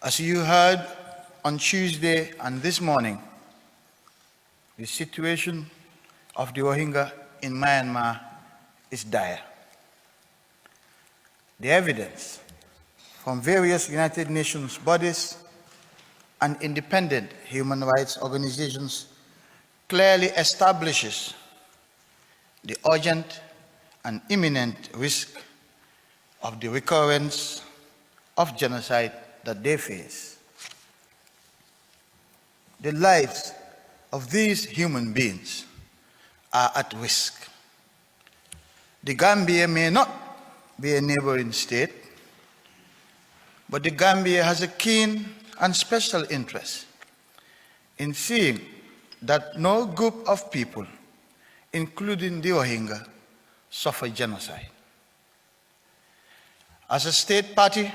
As you heard on Tuesday and this morning, the situation of the Rohingya in Myanmar is dire. The evidence from various United Nations bodies and independent human rights organizations clearly establishes the urgent and imminent risk of the recurrence of genocide that they face. The lives of these human beings are at risk. The Gambia may not be a neighboring state, but the Gambia has a keen and special interest in seeing that no group of people, including the Rohingya, suffer genocide. As a state party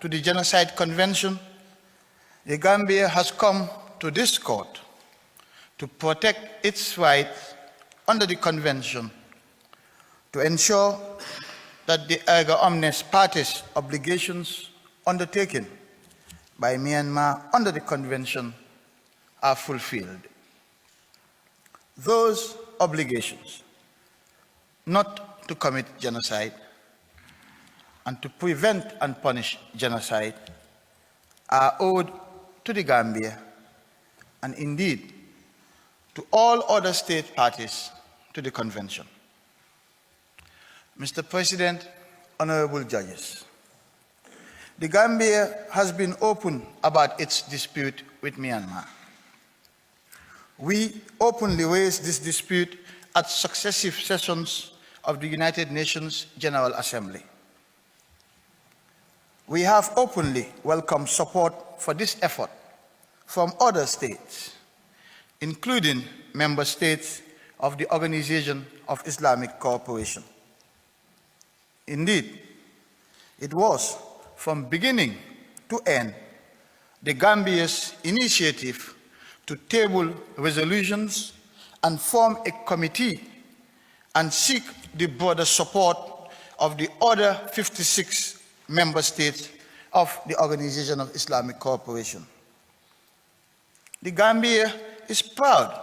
to the Genocide Convention, the Gambia has come to this court to protect its rights under the convention, to ensure that the erga omnes partes obligations undertaken by Myanmar under the convention are fulfilled. Those obligations not to commit genocide and to prevent and punish genocide are owed to the Gambia and indeed to all other state parties to the convention. Mr. President, honorable judges, the Gambia has been open about its dispute with Myanmar. We openly raised this dispute at successive sessions of the United Nations General Assembly. We have openly welcomed support for this effort from other states, including member states of the Organization of Islamic Cooperation. Indeed, it was from beginning to end the Gambia's initiative to table resolutions and form a committee and seek the broader support of the other 56 member states of the Organization of Islamic Cooperation. The Gambia is proud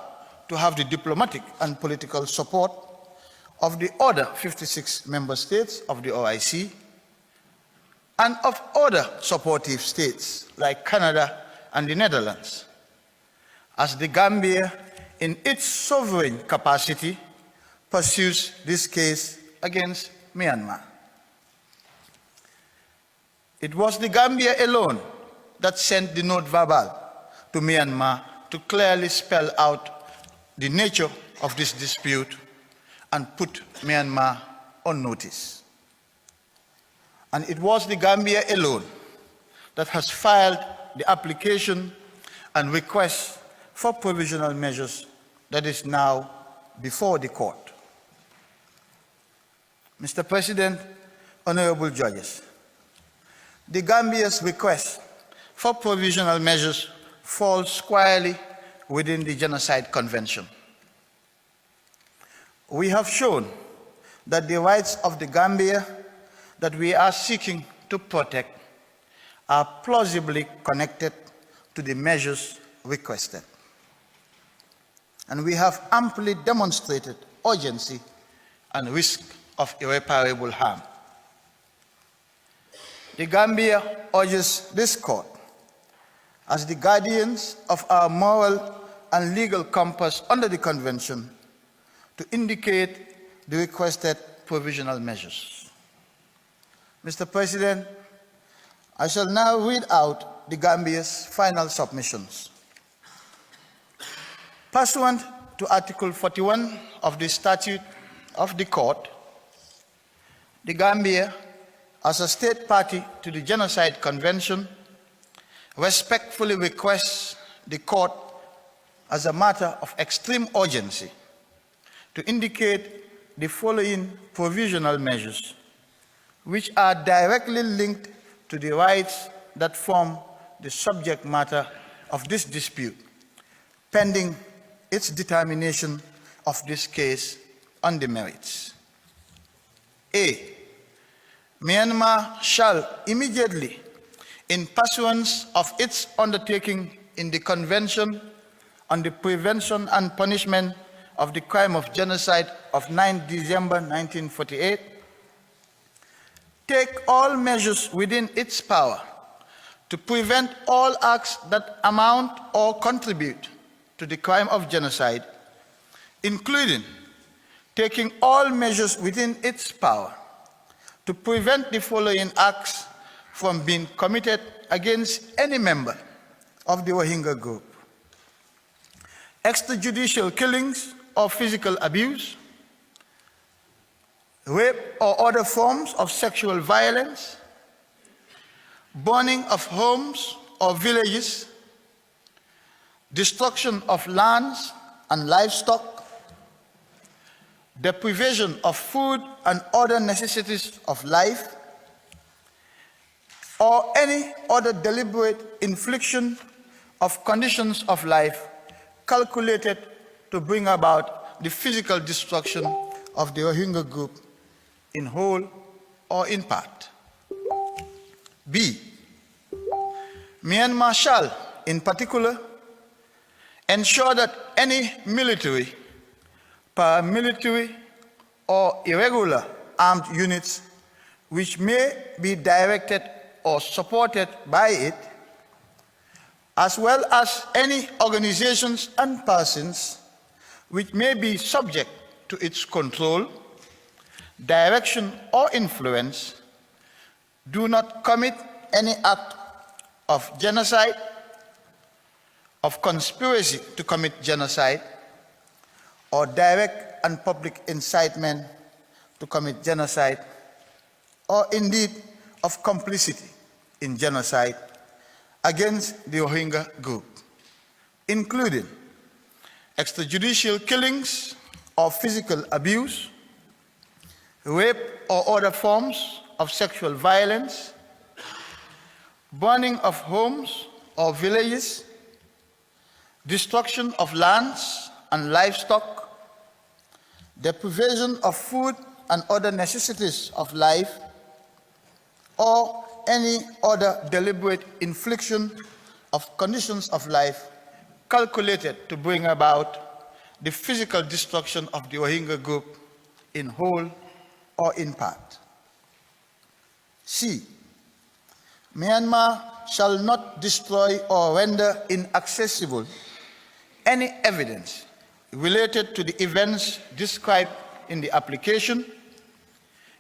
to have the diplomatic and political support of the other 56 member states of the OIC and of other supportive states like Canada and the Netherlands, as the Gambia, in its sovereign capacity, pursues this case against Myanmar. It was the Gambia alone that sent the note verbal to Myanmar to clearly spell out the nature of this dispute and put Myanmar on notice. And it was the Gambia alone that has filed the application and request for provisional measures that is now before the court. Mr. President, honorable judges, the Gambia's request for provisional measures falls squarely within the Genocide Convention. We have shown that the rights of the Gambia that we are seeking to protect are plausibly connected to the measures requested. And we have amply demonstrated urgency and risk of irreparable harm. The Gambia urges this court, as the guardians of our moral and legal compass under the convention, to indicate the requested provisional measures. Mr. President, I shall now read out the Gambia's final submissions. Pursuant to Article 41 of the Statute of the Court, the Gambia, as a state party to the Genocide Convention, respectfully requests the court, as a matter of extreme urgency, to indicate the following provisional measures, which are directly linked to the rights that form the subject matter of this dispute, pending its determination of this case on the merits. A. Myanmar shall immediately in pursuance of its undertaking in the Convention on the Prevention and Punishment of the Crime of Genocide of 9 December 1948, take all measures within its power to prevent all acts that amount or contribute to the crime of genocide, including taking all measures within its power to prevent the following acts from being committed against any member of the Rohingya group: extrajudicial killings or physical abuse, rape or other forms of sexual violence, burning of homes or villages, destruction of lands and livestock, deprivation of food and other necessities of life, or any other deliberate infliction of conditions of life calculated to bring about the physical destruction of the Rohingya group in whole or in part. B. Myanmar shall, in particular, ensure that any military, paramilitary, or irregular armed units which may be directed or supported by it, as well as any organizations and persons which may be subject to its control, direction, or influence, do not commit any act of genocide, of conspiracy to commit genocide, or direct and public incitement to commit genocide, or indeed of complicity in genocide against the Rohingya group, including extrajudicial killings or physical abuse, rape or other forms of sexual violence, burning of homes or villages, destruction of lands and livestock, deprivation of food and other necessities of life, or any other deliberate infliction of conditions of life calculated to bring about the physical destruction of the Rohingya group in whole or in part. C. Myanmar shall not destroy or render inaccessible any evidence related to the events described in the application,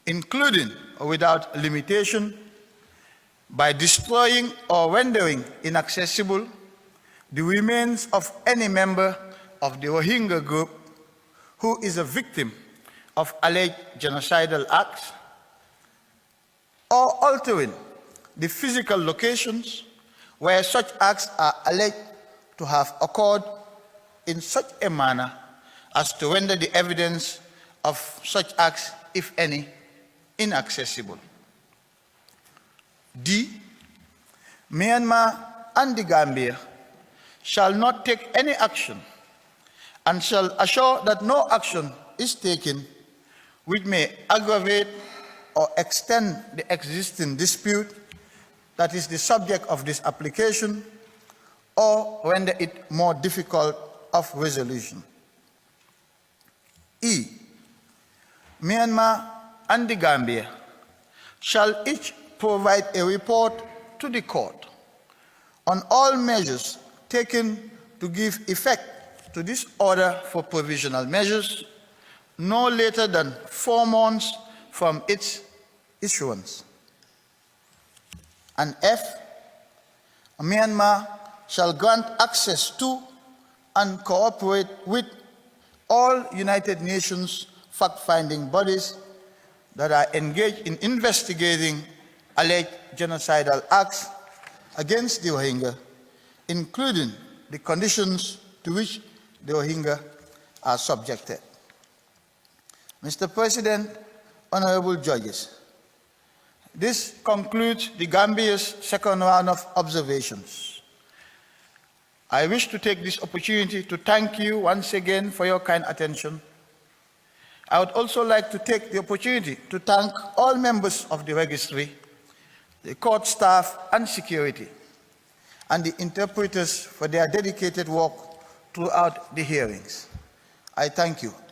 including or without limitation, by destroying or rendering inaccessible the remains of any member of the Rohingya group who is a victim of alleged genocidal acts, or altering the physical locations where such acts are alleged to have occurred in such a manner as to render the evidence of such acts, if any, inaccessible. D. Myanmar and the Gambia shall not take any action and shall assure that no action is taken which may aggravate or extend the existing dispute that is the subject of this application or render it more difficult of resolution. E. Myanmar and the Gambia shall each provide a report to the court on all measures taken to give effect to this order for provisional measures no later than 4 months from its issuance. And F. Myanmar shall grant access to and cooperate with all United Nations fact-finding bodies that are engaged in investigating alleged genocidal acts against the Rohingya, including the conditions to which the Rohingya are subjected. Mr. President, honorable judges, this concludes the Gambia's second round of observations. I wish to take this opportunity to thank you once again for your kind attention. I would also like to take the opportunity to thank all members of the registry, the court staff and security, and the interpreters for their dedicated work throughout the hearings. I thank you.